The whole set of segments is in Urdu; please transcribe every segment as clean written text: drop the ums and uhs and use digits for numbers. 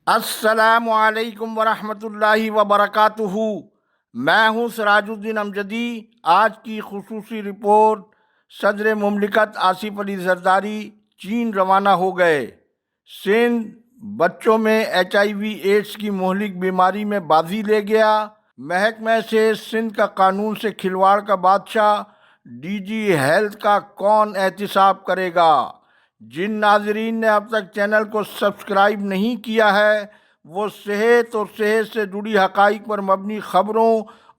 السلام علیکم ورحمۃ اللہ وبرکاتہ۔ میں ہوں سراج الدین امجدی۔ آج کی خصوصی رپورٹ: صدر مملکت آصف علی زرداری چین روانہ ہو گئے۔ سندھ بچوں میں HIV ایڈز کی مہلک بیماری میں بازی لے گیا۔ محکمہ سے سندھ کا قانون سے کھلواڑ کا بادشاہ، DG ہیلتھ کا کون احتساب کرے گا؟ جن ناظرین نے اب تک چینل کو سبسکرائب نہیں کیا ہے وہ صحت اور صحت سے جڑی حقائق پر مبنی خبروں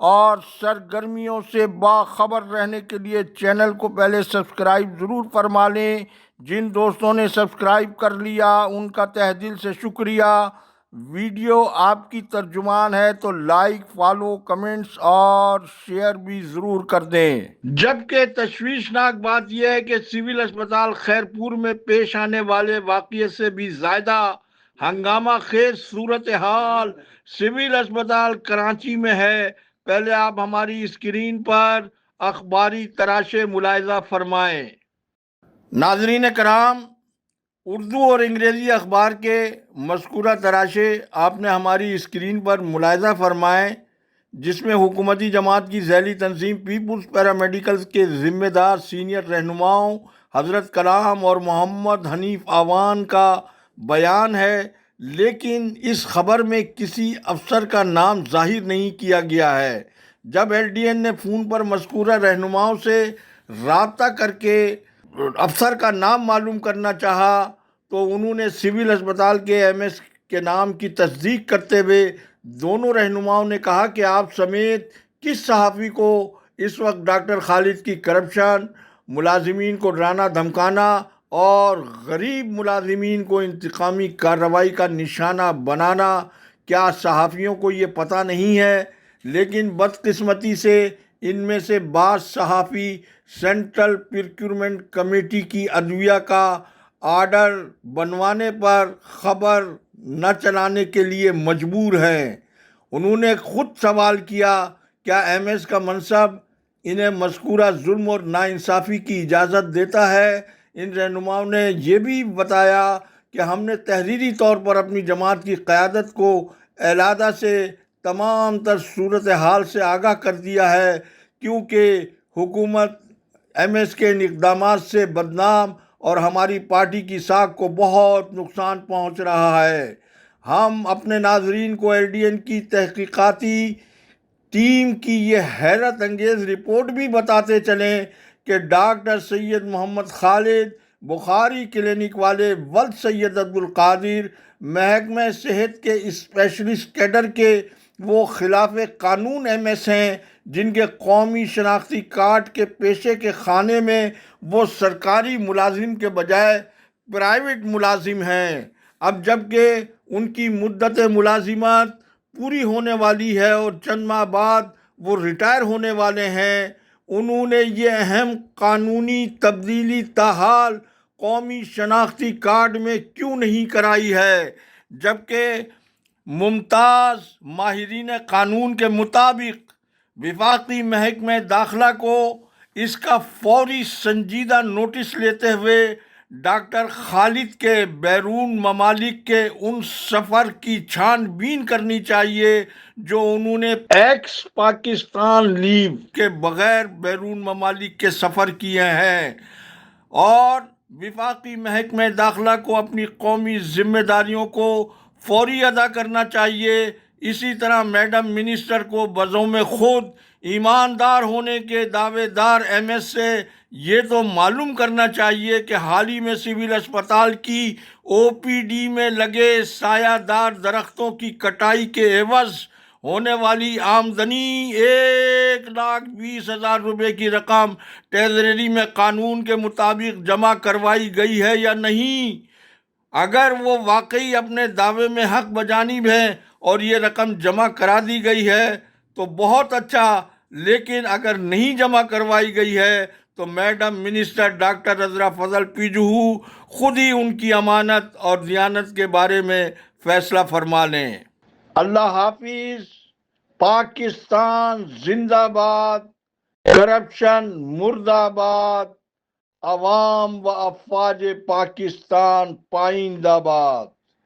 اور سرگرمیوں سے باخبر رہنے کے لیے چینل کو پہلے سبسکرائب ضرور فرما لیں۔ جن دوستوں نے سبسکرائب کر لیا ان کا تہ دل سے شکریہ۔ ویڈیو آپ کی ترجمان ہے تو لائک، فالو، کمنٹس اور شیئر بھی ضرور کر دیں۔ جبکہ تشویشناک بات یہ ہے کہ سول اسپتال خیرپور میں پیش آنے والے واقعے سے بھی زیادہ ہنگامہ خیز صورتحال سول اسپتال کراچی میں ہے۔ پہلے آپ ہماری اسکرین پر اخباری تراشے ملاحظہ فرمائیں۔ ناظرین کرام، اردو اور انگریزی اخبار کے مذکورہ تراشے آپ نے ہماری اسکرین پر ملاحظہ فرمائے، جس میں حکومتی جماعت کی ذیلی تنظیم پیپلز پیرامیڈیکلز کے ذمہ دار سینئر رہنماؤں حضرت کلام اور محمد حنیف آوان کا بیان ہے، لیکن اس خبر میں کسی افسر کا نام ظاہر نہیں کیا گیا ہے۔ جب LDN نے فون پر مذکورہ رہنماؤں سے رابطہ کر کے افسر کا نام معلوم کرنا چاہا تو انہوں نے سول اسپتال کے MS کے نام کی تصدیق کرتے ہوئے دونوں رہنماؤں نے کہا کہ آپ سمیت کس صحافی کو اس وقت ڈاکٹر خالد کی کرپشن، ملازمین کو ڈرانا دھمکانا اور غریب ملازمین کو انتقامی کارروائی کا نشانہ بنانا، کیا صحافیوں کو یہ پتہ نہیں ہے؟ لیکن بدقسمتی سے ان میں سے بعض صحافی سینٹرل پروکیورمنٹ کمیٹی کی ادویہ کا آرڈر بنوانے پر خبر نہ چلانے کے لیے مجبور ہیں۔ انہوں نے خود سوال کیا، کیا MS کا منصب انہیں مذکورہ ظلم اور ناانصافی کی اجازت دیتا ہے؟ ان رہنماؤں نے یہ بھی بتایا کہ ہم نے تحریری طور پر اپنی جماعت کی قیادت کو علیحدہ سے تمام تر صورتحال سے آگاہ کر دیا ہے، کیونکہ حکومت MS کے ان اقدامات سے بدنام اور ہماری پارٹی کی ساکھ کو بہت نقصان پہنچ رہا ہے۔ ہم اپنے ناظرین کو LDN کی تحقیقاتی ٹیم کی یہ حیرت انگیز رپورٹ بھی بتاتے چلیں کہ ڈاکٹر سید محمد خالد، بخاری کلینک والے ولد سید عبدالقادر، محکمہ صحت کے اسپیشلسٹ کیڈر کے وہ خلاف قانون MS ہیں جن کے قومی شناختی کارڈ کے پیشے کے خانے میں وہ سرکاری ملازم کے بجائے پرائیویٹ ملازم ہیں۔ اب جبکہ ان کی مدت ملازمت پوری ہونے والی ہے اور چند ماہ بعد وہ ریٹائر ہونے والے ہیں، انہوں نے یہ اہم قانونی تبدیلی تاحال قومی شناختی کارڈ میں کیوں نہیں کرائی ہے؟ جبکہ ممتاز ماہرین قانون کے مطابق وفاقی محکمہ داخلہ کو اس کا فوری سنجیدہ نوٹس لیتے ہوئے ڈاکٹر خالد کے بیرون ممالک کے ان سفر کی چھان بین کرنی چاہیے جو انہوں نے ایکس پاکستان لیو کے بغیر بیرون ممالک کے سفر کیے ہیں، اور وفاقی محکمہ داخلہ کو اپنی قومی ذمہ داریوں کو فوری ادا کرنا چاہیے۔ اسی طرح میڈم منسٹر کو بذوم خود ایماندار ہونے کے دعوے دار MS سے یہ تو معلوم کرنا چاہیے کہ حال ہی میں سول اسپتال کی OPD میں لگے سایہ دار درختوں کی کٹائی کے عوض ہونے والی آمدنی 1,20,000 روپے کی رقم ٹریجری میں قانون کے مطابق جمع کروائی گئی ہے یا نہیں۔ اگر وہ واقعی اپنے دعوے میں حق بجانب ہیں اور یہ رقم جمع کرا دی گئی ہے تو بہت اچھا، لیکن اگر نہیں جمع کروائی گئی ہے تو میڈم منسٹر ڈاکٹر عذرا فضل PGO خود ہی ان کی امانت اور دیانت کے بارے میں فیصلہ فرما لیں۔ اللہ حافظ۔ پاکستان زندہ باد، کرپشن مردہ آباد، عوام و افواج پاکستان پائندہ باد۔